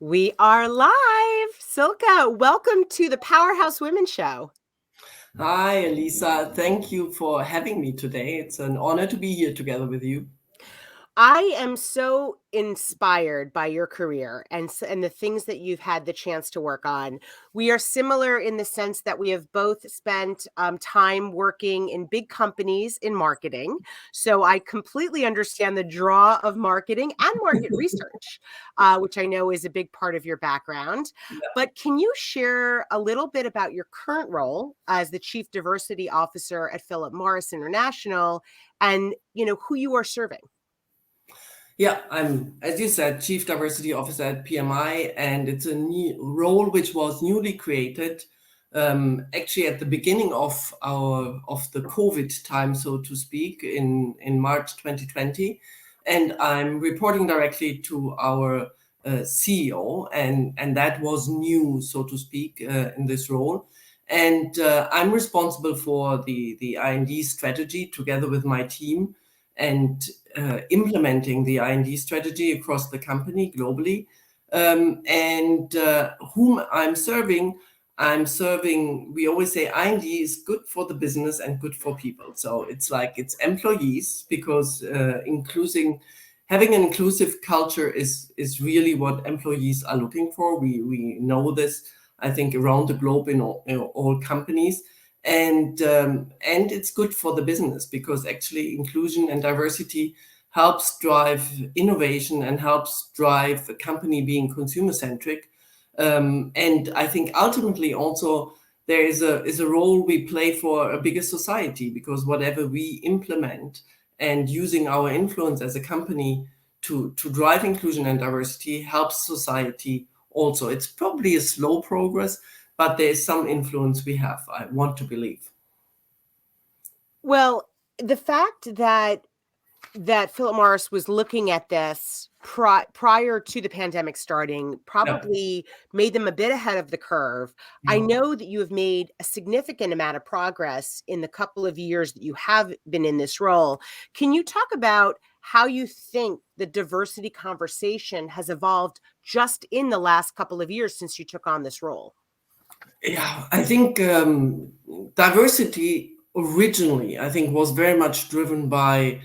We are live. Silke, welcome to the Powerhouse Women Show. Hi, Elisa. Thank you for having me today. It's an honor to be here together with you. I am so inspired by your career and the things that you've had the chance to work on. We are similar in the sense that we have both spent time working in big companies in marketing. So I completely understand the draw of marketing and market research, which I know is a big part of your background. But can you share a little bit about your current role as the Chief Diversity Officer at Philip Morris International and, who you are serving? Yeah, I'm, as you said, Chief Diversity Officer at PMI, and it's a new role which was newly created actually at the beginning of the COVID time, so to speak, in March 2020. And I'm reporting directly to our CEO, and that was new, so to speak, in this role. And I'm responsible for the I&D strategy together with my team and implementing the I&D strategy across the company globally. And whom I'm serving, we always say I&D is good for the business and good for people. So it's like it's employees because having an inclusive culture is really what employees are looking for. We know this, I think, around the globe in all companies. And it's good for the business because actually inclusion and diversity helps drive innovation and helps drive a company being consumer centric. And I think ultimately also there is a role we play for a bigger society, because whatever we implement and using our influence as a company to drive inclusion and diversity helps society also. It's probably a slow progress, but there is some influence we have, I want to believe. Well, the fact that Philip Morris was looking at this prior to the pandemic starting Yeah. probably made them a bit ahead of the curve. I know that you have made a significant amount of progress in the couple of years that you have been in this role. Can you talk about how you think the diversity conversation has evolved just in the last couple of years since you took on this role? Yeah, I think diversity originally, I think, was very much driven by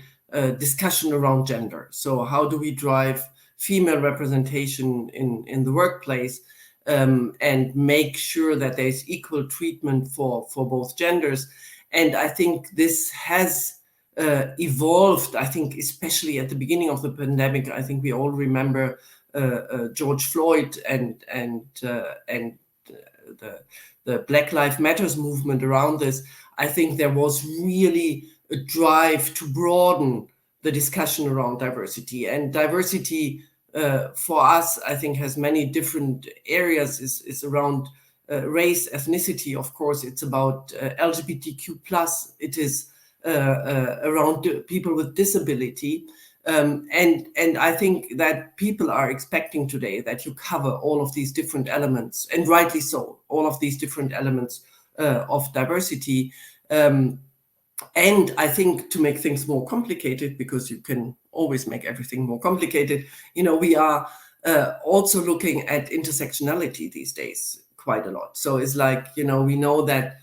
discussion around gender. So how do we drive female representation in the workplace, and make sure that there's equal treatment for both genders? And I think this has evolved, I think, especially at the beginning of the pandemic. I think we all remember George Floyd and the Black Lives Matters movement around this. I think there was really a drive to broaden the discussion around diversity. And diversity for us, I think, has many different areas. Is around race, ethnicity, of course. It's about LGBTQ plus. It is around people with disability. And I think that people are expecting today that you cover all of these different elements, and rightly so, all of these different elements of diversity. And I think to make things more complicated, because you can always make everything more complicated, we are also looking at intersectionality these days quite a lot. So it's like, we know that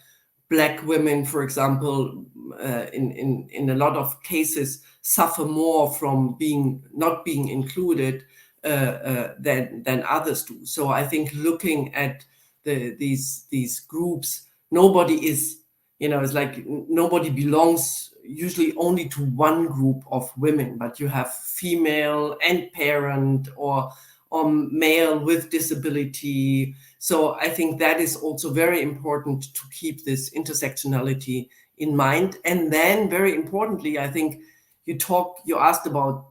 Black women, for example, in a lot of cases, suffer more from not being included than others do. So I think looking at these groups, nobody is, it's like nobody belongs usually only to one group of women, but you have female and parent or male with disability. So I think that is also very important to keep this intersectionality in mind. And then very importantly, I think you asked about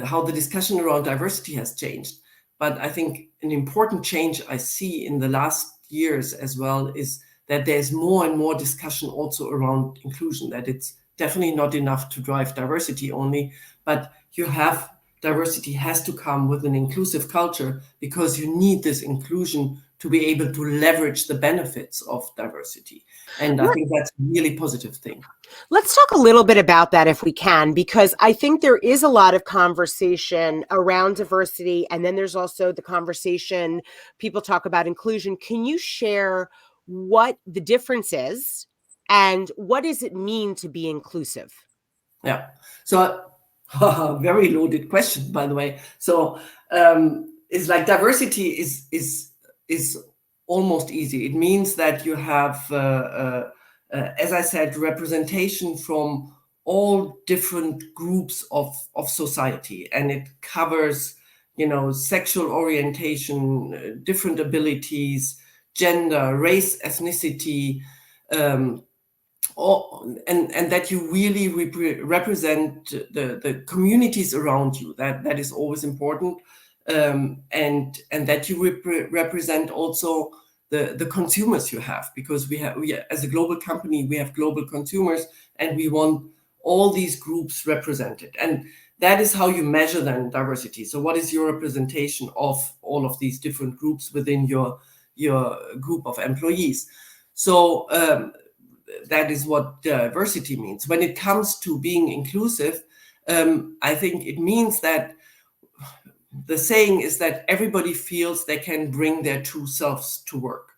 how the discussion around diversity has changed. But I think an important change I see in the last years as well is that there's more and more discussion also around inclusion, that it's definitely not enough to drive diversity only, but you have diversity has to come with an inclusive culture, because you need this inclusion to be able to leverage the benefits of diversity. And I think that's a really positive thing. Let's talk a little bit about that if we can, because I think there is a lot of conversation around diversity. And then there's also the conversation, people talk about inclusion. Can you share what the difference is and what does it mean to be inclusive? Yeah. So, very loaded question, by the way. So, it's like diversity is almost easy. It means that you have, as I said, representation from all different groups of society, and it covers, sexual orientation, different abilities, gender, race, ethnicity. Um, and that you really represent the communities around you. That is always important. And that you represent also the consumers you have, because we as a global company, we have global consumers, and we want all these groups represented. And that is how you measure then diversity. So what is your representation of all of these different groups within your group of employees? So that is what diversity means. When it comes to being inclusive, I think it means that the saying is that everybody feels they can bring their true selves to work.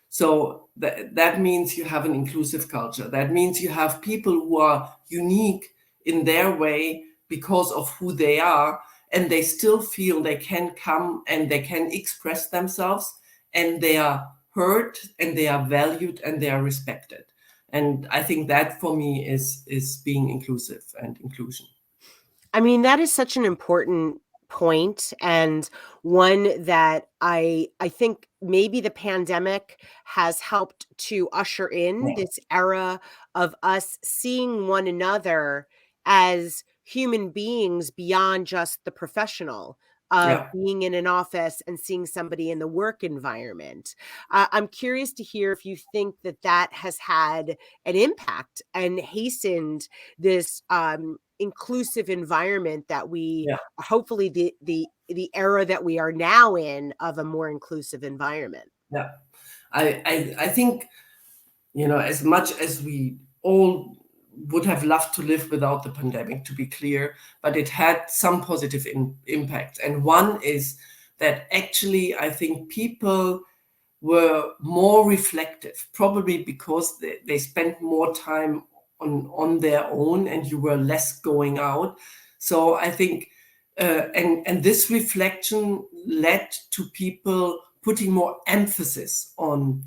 So that means you have an inclusive culture. That means you have people who are unique in their way because of who they are, and they still feel they can come and they can express themselves, and they are heard and they are valued and they are respected. And I think that for me is being inclusive and inclusion. I mean, that is such an important point, and one that I think maybe the pandemic has helped to usher in Yeah, this era of us seeing one another as human beings beyond just the professional, of yeah, being in an office and seeing somebody in the work environment. I'm curious to hear if you think that that has had an impact and hastened this inclusive environment that we yeah, hopefully the era that we are now in of a more inclusive environment. yeah. I think, as much as we all would have loved to live without the pandemic, to be clear, but it had some positive impact. And one is that actually, I think people were more reflective, probably because they spent more time on their own, and you were less going out. So I think, and this reflection led to people putting more emphasis on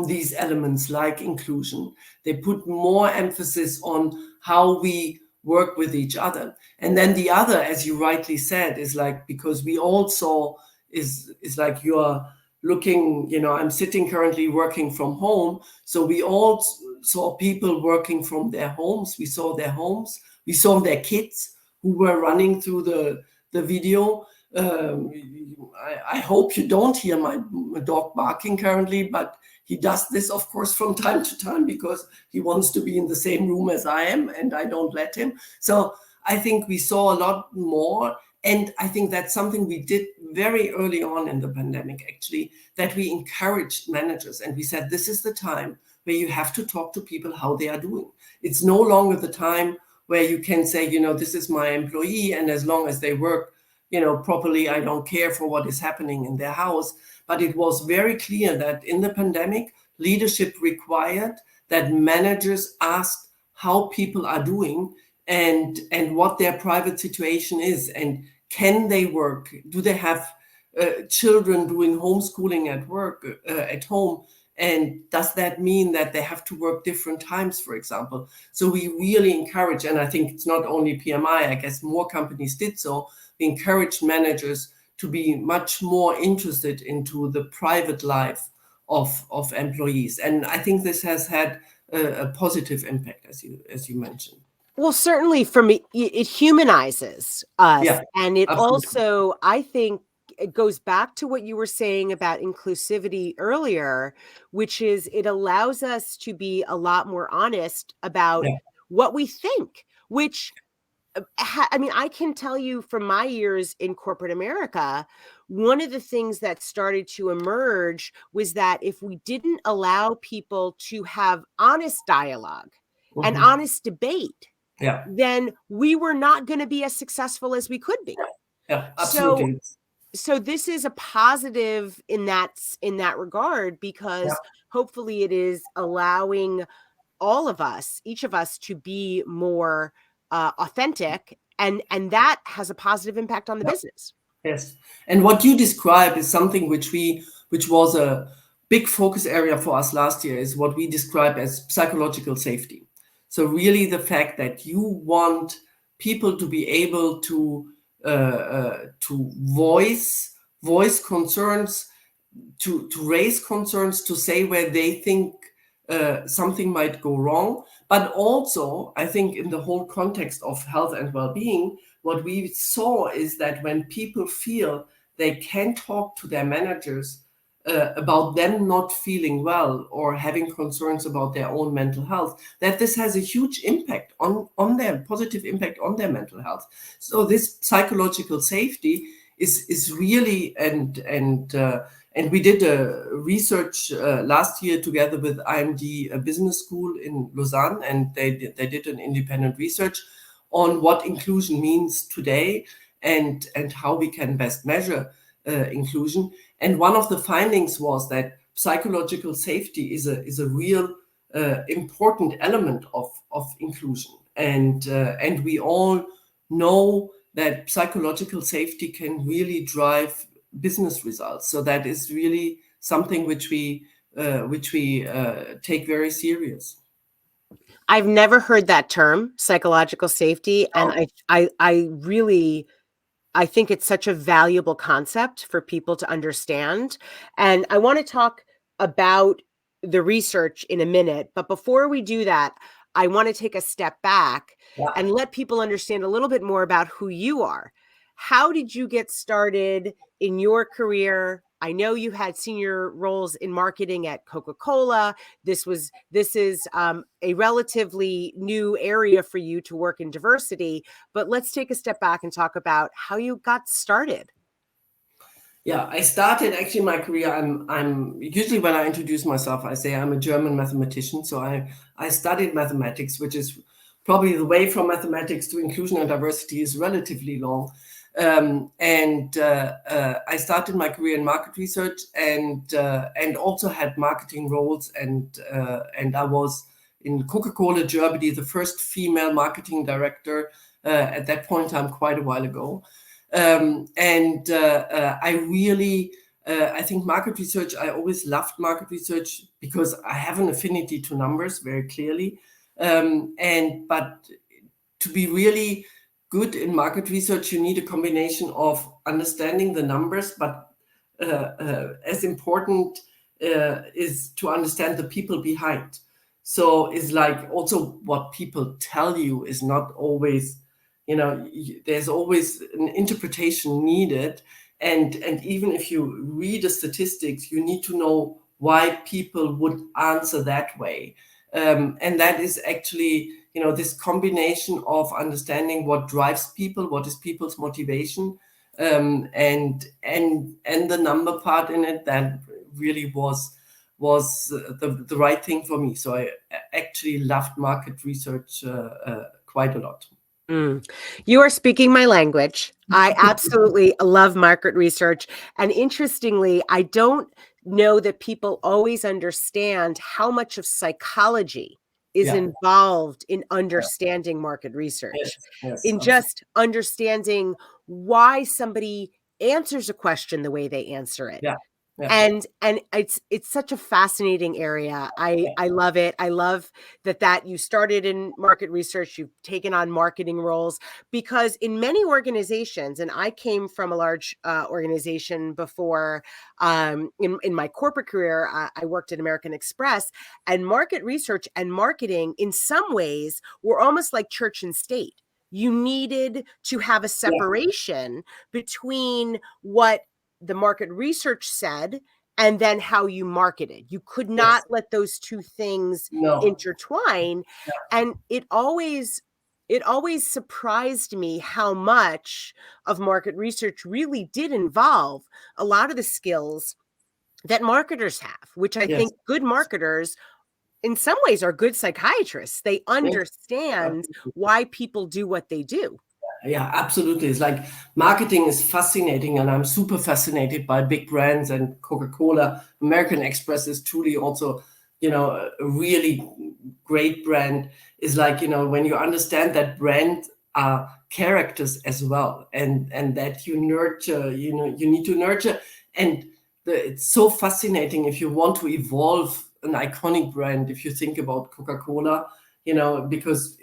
these elements like inclusion. They put more emphasis on how we work with each other. And then the other, as you rightly said, is like, because we also is like, you're looking, I'm sitting currently working from home. So we all saw people working from their homes. We saw their homes. We saw their kids who were running through the video. I hope you don't hear my dog barking currently, but he does this, of course, from time to time, because he wants to be in the same room as I am, and I don't let him. So I think we saw a lot more. And I think that's something we did very early on in the pandemic, actually, that we encouraged managers, and we said, this is the time where you have to talk to people how they are doing. It's no longer the time where you can say, this is my employee, and as long as they work, properly, I don't care for what is happening in their house. But it was very clear that in the pandemic, leadership required that managers asked how people are doing, and what their private situation is, and can they work? Do they have children doing homeschooling at work, at home? And does that mean that they have to work different times, for example? So we really encourage, and I think it's not only PMI, I guess more companies did so. We encouraged managers to be much more interested into the private life of employees. And I think this has had a positive impact, as you mentioned. Well, certainly for me, it humanizes us. Yeah, And it absolutely. also, I think, it goes back to what you were saying about inclusivity earlier, which is it allows us to be a lot more honest about Yeah, what we think, which I mean, I can tell you from my years in corporate America, one of the things that started to emerge was that if we didn't allow people to have honest dialogue and Mhm. honest debate, Yeah, then we were not going to be as successful as we could be. yeah, So absolutely. so this is a positive in that regard, Yeah, because hopefully it is allowing all of us, each of us, to be more authentic, and that has a positive impact on the yeah. business. Yes. And what you describe is something which was a big focus area for us last year, is what we describe as psychological safety. So really the fact that you want people to be able to voice concerns, to raise concerns, to say where they think something might go wrong. But also, I think in the whole context of health and well-being, what we saw is that when people feel they can talk to their managers about them not feeling well or having concerns about their own mental health, that this has a huge impact on their positive impact on their mental health. So this psychological safety is really, and we did a research last year together with IMD Business School in Lausanne, and they did an independent research on what inclusion means today, and how we can best measure inclusion. And one of the findings was that psychological safety is a real important element of inclusion, and we all know that psychological safety can really drive business results. So that is really something which we take very serious. I've never heard that term, psychological safety, and Oh, I really I think it's such a valuable concept for people to understand. And I want to talk about the research in a minute. But before we do that, I want to take a step back yeah. and let people understand a little bit more about who you are. How did you get started in your career? I know you had senior roles in marketing at Coca-Cola. This is a relatively new area for you to work in diversity, but let's take a step back and talk about how you got started. Yeah, I started actually my career. I'm usually, when I introduce myself, I say I'm a German mathematician. So I studied mathematics, which is probably the way from mathematics to inclusion and diversity is relatively long. And I started my career in market research, and also had marketing roles, and I was in Coca-Cola Germany, the first female marketing director at that point in time, quite a while ago. And I really, I think market research, I always loved market research because I have an affinity to numbers very clearly. But to be really good in market research, you need a combination of understanding the numbers, but as important is to understand the people behind. So it's like also what people tell you is not always, there's always an interpretation needed. And even if you read the statistics, you need to know why people would answer that way. And that is actually, this combination of understanding what drives people, what is people's motivation, and the number part in it, that really was the right thing for me. So I actually loved market research quite a lot. Mm. You are speaking my language. I absolutely love market research. And interestingly, I don't know that people always understand how much of psychology is Yeah. involved in Yeah. understanding market Yes. research, Yes. in Absolutely. just understanding why somebody answers a question the way they answer it. Yeah. Yeah. And it's such a fascinating area. I love it. I love that you started in market research, you've taken on marketing roles, because in many organizations, and I came from a large organization before, in my corporate career, I worked at American Express, and market research and marketing in some ways were almost like church and state. You needed to have a Yeah. separation between what the market research said and then how you marketed. You could not Yes. let those two things No. intertwine. Yeah. And it always it always surprised me how much of market research really did involve a lot of the skills that marketers have, which I Yes. think good marketers in some ways are good psychiatrists. They Yes. understand why people do what they do. Yeah, absolutely. It's like marketing is fascinating, and I'm super fascinated by big brands and Coca-Cola. American Express is truly also, a really great brand. Is like, when you understand that brand are characters as well, and that you nurture, you need to nurture. And it's so fascinating if you want to evolve an iconic brand. If you think about Coca-Cola, because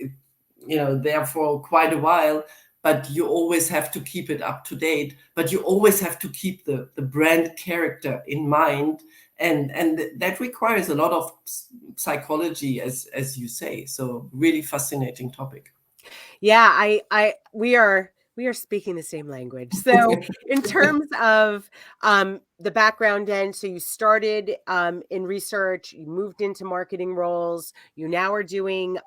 there for quite a while, but you always have to keep it up to date, but you always have to keep the brand character in mind, and that requires a lot of psychology, as you say. So really fascinating topic. Yeah, we are speaking the same language. So, in terms of the background end, so you started in research, you moved into marketing roles, you now are doing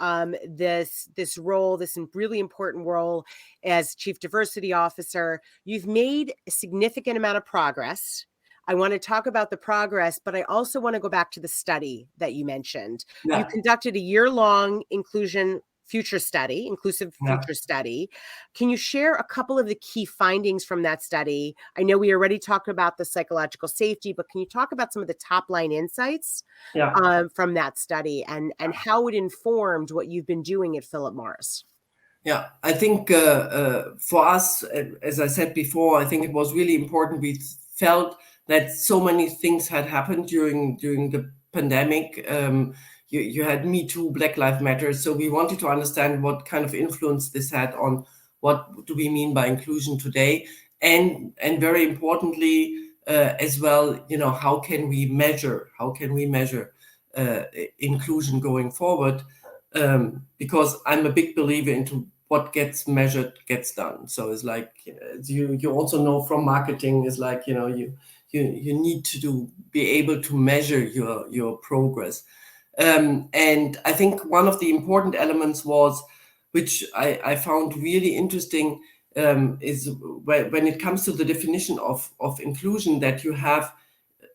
this role, this really important role as chief diversity officer. You've made a significant amount of progress. I want to talk about the progress, but I also want to go back to the study that you mentioned. You Yeah, conducted a year-long inclusive yeah, future study. Can you share a couple of the key findings from that study? I know we already talked about the psychological safety, but can you talk about some of the top line insights yeah. from that study and how it informed what you've been doing at Philip Morris? Yeah, I think for us, as I said before, I think it was really important. We felt that so many things had happened during the pandemic. You had Me Too, Black Lives Matter. So we wanted to understand what kind of influence this had on what do we mean by inclusion today, and very importantly as well, how can we measure uh, inclusion going forward? Because I'm a big believer into what gets measured gets done. So it's like you also know from marketing is like you need to be able to measure your progress. And I think one of the important elements was, which I found really interesting, is when it comes to the definition of inclusion, that you have,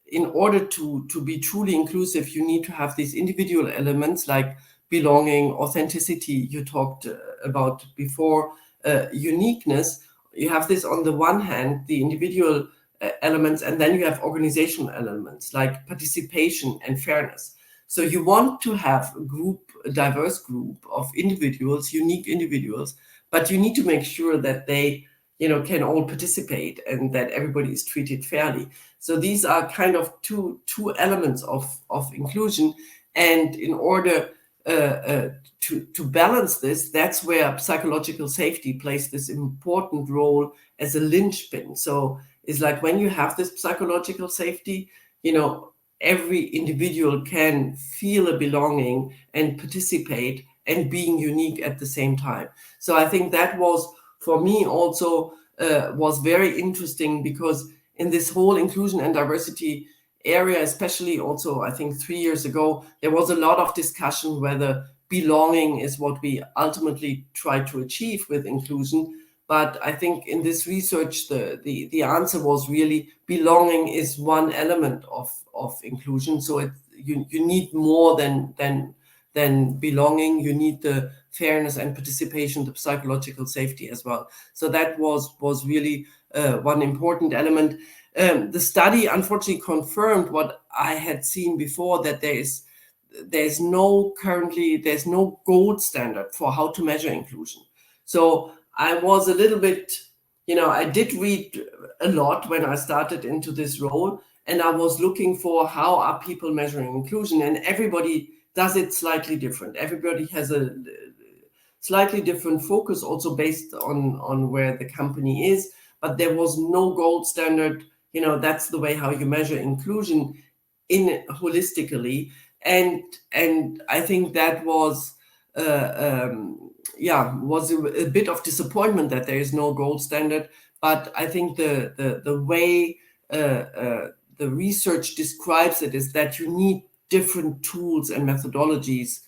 in order to be truly inclusive, you need to have these individual elements like belonging, authenticity, you talked about before, uniqueness. You have this on the one hand, the individual elements, and then you have organizational elements like participation and fairness. So you want to have a diverse group of individuals, unique individuals, but you need to make sure that they, can all participate and that everybody is treated fairly. So these are kind of two elements of inclusion, and in order to balance this, that's where psychological safety plays this important role as a linchpin. So it's like when you have this psychological safety, every individual can feel a belonging and participate and being unique at the same time. So I think that was, for me also, was very interesting, because in this whole inclusion and diversity area, especially also, I think 3 years ago, there was a lot of discussion whether belonging is what we ultimately try to achieve with inclusion. But I think in this research, the answer was really belonging is one element of inclusion. So you need more than belonging. You need the fairness and participation, the psychological safety as well. So that was really one important element. The study unfortunately confirmed what I had seen before, that there's no gold standard for how to measure inclusion. So I was a little bit, I did read a lot when I started into this role, and I was looking for how are people measuring inclusion, and everybody does it slightly different. Everybody has a slightly different focus, also based on where the company is, but there was no gold standard. That's the way how you measure inclusion in holistically. And I think that was was a bit of disappointment that there is no gold standard. But I think the way the research describes it is that you need different tools and methodologies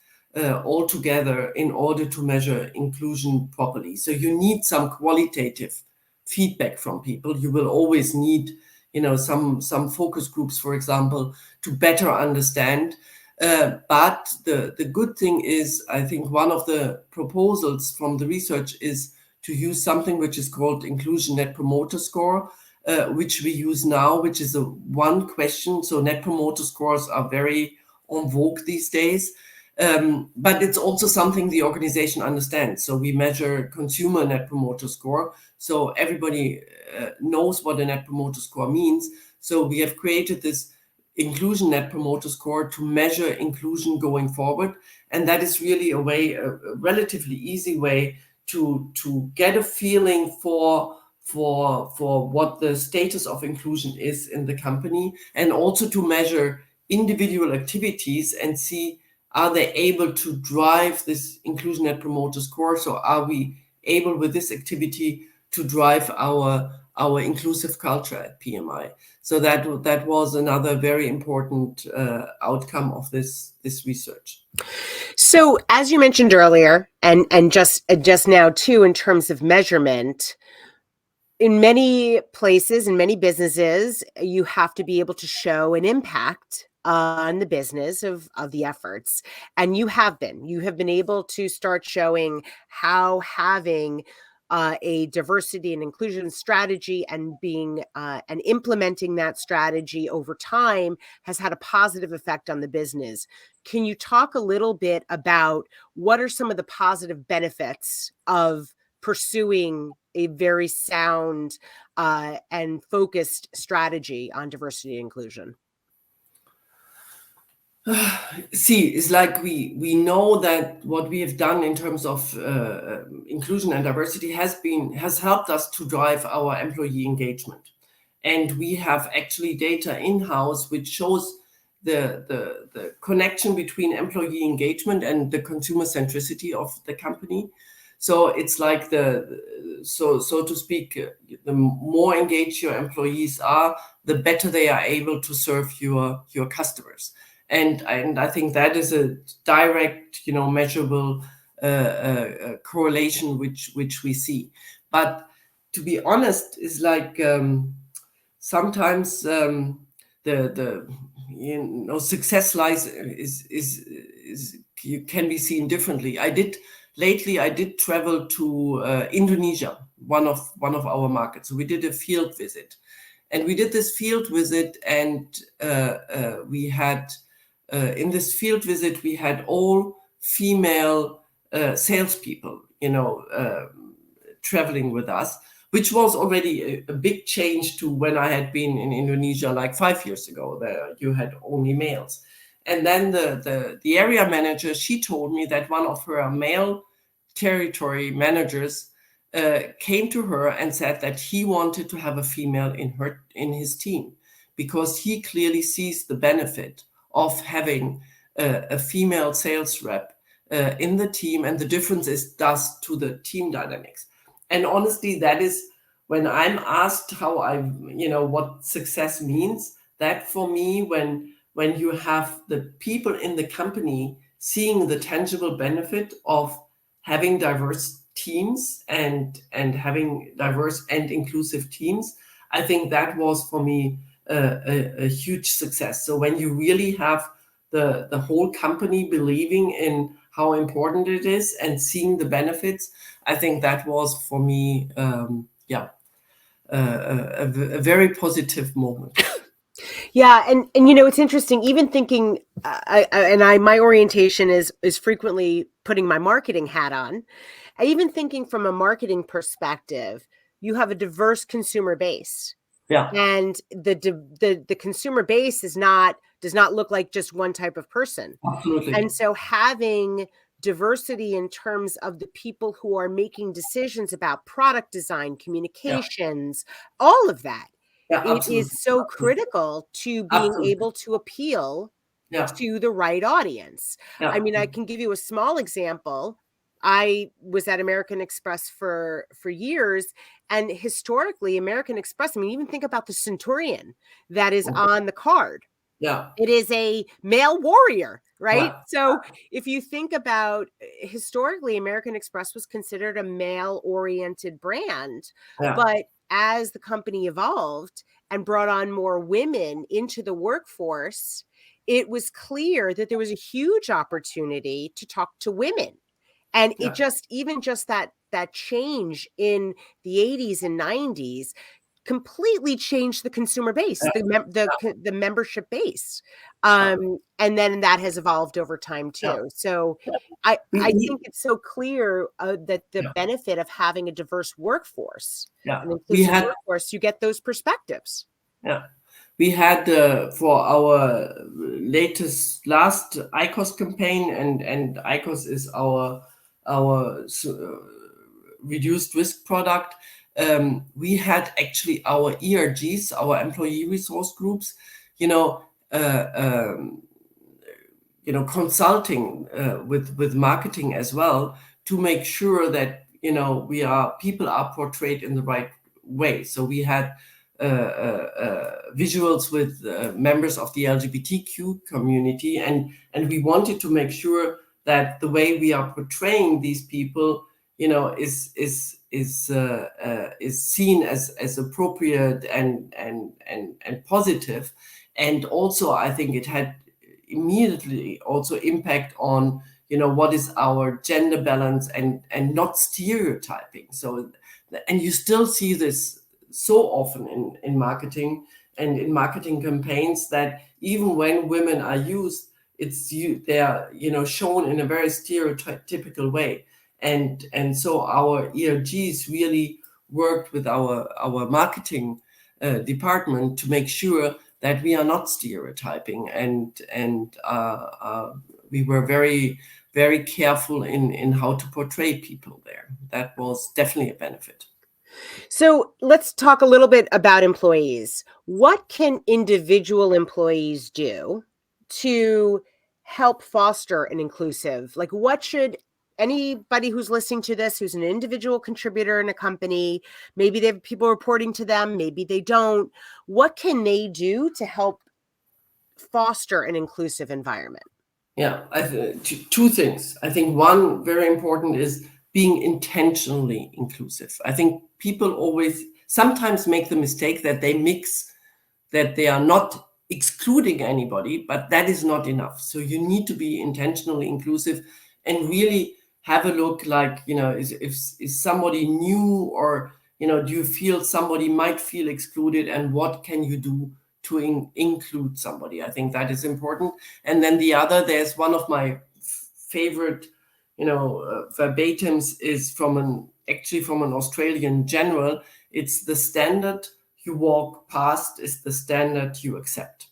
all together in order to measure inclusion properly. So you need some qualitative feedback from people. You will always need, some focus groups, for example, to better understand. But the good thing is, I think one of the proposals from the research is to use something which is called Inclusion Net Promoter Score, which we use now, which is a one question. So Net Promoter Scores are very en vogue these days. But it's also something the organization understands. So we measure consumer net promoter score. So everybody knows what a net promoter score means. So we have created this inclusion net promoter score to measure inclusion going forward. And that is really a relatively easy way to get a feeling for what the status of inclusion is in the company, and also to measure individual activities and see, are they able to drive this inclusion net promoter score? So are we able with this activity to drive our inclusive culture at PMI? So that was another very important outcome of this research. So as you mentioned earlier, and just now too, in terms of measurement, in many places, in many businesses, you have to be able to show an impact on the business of the efforts. And you have been able to start showing how having a diversity and inclusion strategy and being and implementing that strategy over time has had a positive effect on the business. Can you talk a little bit about what are some of the positive benefits of pursuing a very sound and focused strategy on diversity and inclusion? See, it's like we know that what we have done in terms of inclusion and diversity has helped us to drive our employee engagement, and we have actually data in-house which shows the connection between employee engagement and the consumer centricity of the company. So it's like so to speak, the more engaged your employees are, the better they are able to serve your customers. And I think that is a direct, measurable correlation which we see. But to be honest, is like sometimes the success lies is you can be seen differently. Lately I did travel to Indonesia, one of our markets. So we did a field visit, and we did this field visit, and we had. In this field visit, we had all female salespeople, traveling with us, which was already a big change to when I had been in Indonesia like 5 years ago. There you had only males. And then the area manager, she told me that one of her male territory managers came to her and said that he wanted to have a female in his team, because he clearly sees the benefit of having a female sales rep in the team, and the difference it does to the team dynamics. And honestly, that is when I'm asked what success means, that for me, when you have the people in the company seeing the tangible benefit of having diverse teams and having diverse and inclusive teams, I think that was for me a huge success. So when you really have the whole company believing in how important it is and seeing the benefits, I think that was for me, a very positive moment. Yeah, and it's interesting. Even thinking, my orientation is frequently putting my marketing hat on. Even thinking from a marketing perspective, you have a diverse consumer base. Yeah, And the consumer base does not look like just one type of person. absolutely. And so having diversity in terms of the people who are making decisions about product design, Yeah, communications, all of that, yeah, it absolutely. is so critical to being Absolutely. able to appeal Yeah, to the right audience. I yeah, mean, I can give you a small example. I was at American Express for years, and historically American Express, I mean, even think about the centurion that is on the card. Yeah. It is a male warrior, right? Yeah. So if you think about historically, American Express was considered a male oriented brand. Yeah. But as the company evolved and brought on more women into the workforce, it was clear that there was a huge opportunity to talk to women. And it Yeah. just, even just that change in the 80s and 90s completely changed the consumer base, Yeah. the membership base, Yeah. and then that has evolved over time Yeah. too. So Yeah. I We think it's so clear that the yeah. benefit of having a diverse workforce, Yeah. an We inclusive had workforce, you get those perspectives. yeah. We had for our last ICOS campaign, and ICOS is our reduced risk product. We had actually our ERGs, our employee resource groups, you know, uh, um, consulting with marketing as well, to make sure that people are portrayed in the right way. So we had visuals with members of the LGBTQ community, and we wanted to make sure that the way we are portraying these people, is seen as appropriate and positive. And also, I think it had immediately also impact on what is our gender balance, and not stereotyping. So, and you still see this so often in marketing and in marketing campaigns, that even when women are used, they are shown in a very stereotypical way. And so our ERGs really worked with our marketing department to make sure that we are not stereotyping, and we were very, very careful in how to portray people there. That was definitely a benefit. So let's talk a little bit about employees. What can individual employees do to help foster an inclusive? Like, what should anybody who's listening to this, who's an individual contributor in a company, maybe they have people reporting to them, maybe they don't, what can they do to help foster an inclusive environment? Yeah, two things. I think one very important is being intentionally inclusive. I think people always sometimes make the mistake that they mix, that they are not excluding anybody, but that is not enough. So you need to be intentionally inclusive and really have a look, like, is somebody new, or, do you feel somebody might feel excluded, and what can you do to include somebody? I think that is important. And then the other, there's one of my favorite, verbatims is from an Australian general. It's the standard you walk past is the standard you accept.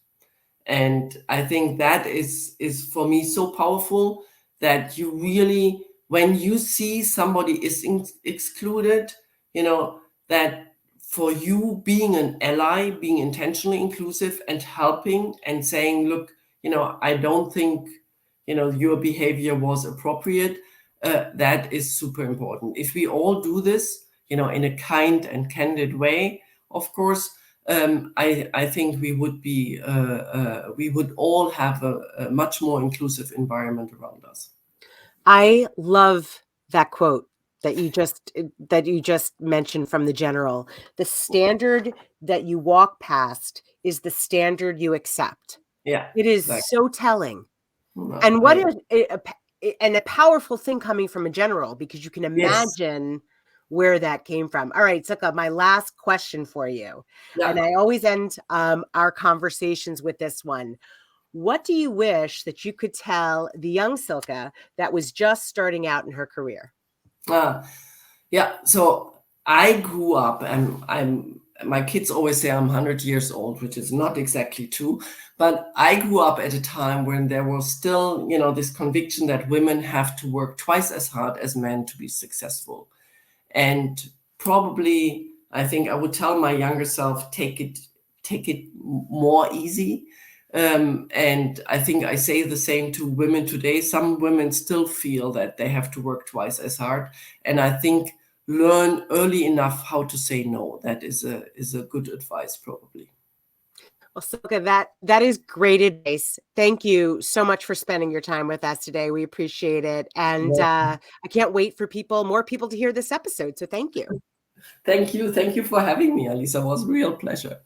And I think that is for me so powerful, that you really, when you see somebody is excluded, that for you, being an ally, being intentionally inclusive and helping and saying, look, I don't think your behavior was appropriate. That is super important. If we all do this, in a kind and candid way, of course, I think we would all have a much more inclusive environment around us. I love that quote that you just mentioned from the general. The standard that you walk past is the standard you accept. Yeah, It is like so telling. no, And what I is a powerful thing coming from a general, because you can yes, imagine where that came from. All right, Zucca, my last question for you. And yeah. I always end our conversations with this one. What do you wish that you could tell the young Silke that was just starting out in her career? Uh, yeah, so I grew up, and my kids always say I'm 100 years old, which is not exactly true, but I grew up at a time when there was still, this conviction that women have to work twice as hard as men to be successful. And probably, I think I would tell my younger self, take it more easy. And I think I say the same to women today. Some women still feel that they have to work twice as hard, and I think learn early enough how to say no. That is a good advice, probably. Well, Silke, that is great advice. Thank you so much for spending your time with us today. We appreciate it. And Well, I can't wait for more people to hear this episode. So thank you. thank you. Thank you for having me, Alisa. It was a real pleasure.